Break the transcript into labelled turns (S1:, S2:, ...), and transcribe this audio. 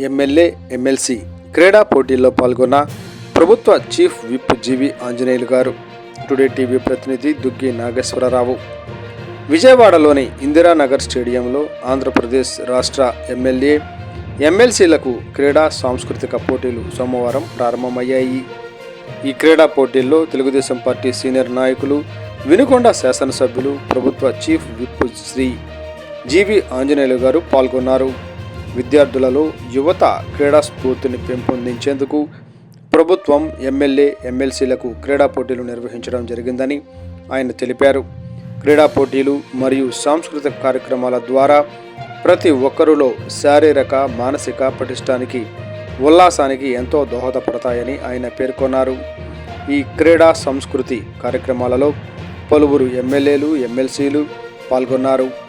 S1: MLA MLC క్రీడా పోటీల్లో పాల్గొన్న ప్రభుత్వ చీఫ్ విప్ జీవి ఆంజనేయులు గారు. టుడే టీవీ ప్రతినిధి దుగ్గి నాగేశ్వరరావు. విజయవాడలోని ఇందిరానగర్ స్టేడియంలో ఆంధ్రప్రదేశ్ రాష్ట్ర ఎమ్మెల్యే ఎమ్మెల్సీలకు క్రీడా సాంస్కృతిక పోటీలు సోమవారం ప్రారంభమయ్యాయి. ఈ క్రీడా పోటీల్లో తెలుగుదేశం పార్టీ సీనియర్ నాయకులు, వినుకొండ శాసనసభ్యులు, ప్రభుత్వ చీఫ్ విప్ శ్రీ జీవి ఆంజనేయులు గారు పాల్గొన్నారు. విద్యార్థులలో యువత క్రీడా స్ఫూర్తిని పెంపొందించేందుకు ప్రభుత్వం ఎమ్మెల్యే ఎమ్మెల్సీలకు క్రీడా పోటీలు నిర్వహించడం జరిగిందని ఆయన తెలిపారు. క్రీడా పోటీలు మరియు సాంస్కృతిక కార్యక్రమాల ద్వారా ప్రతి ఒక్కరిలో శారీరక, మానసిక పటిష్టానికి, ఉల్లాసానికి ఎంతో దోహదపడతాయని ఆయన పేర్కొన్నారు. ఈ క్రీడా సంస్కృతి కార్యక్రమాలలో పలువురు ఎమ్మెల్యేలు, ఎమ్మెల్సీలు పాల్గొన్నారు.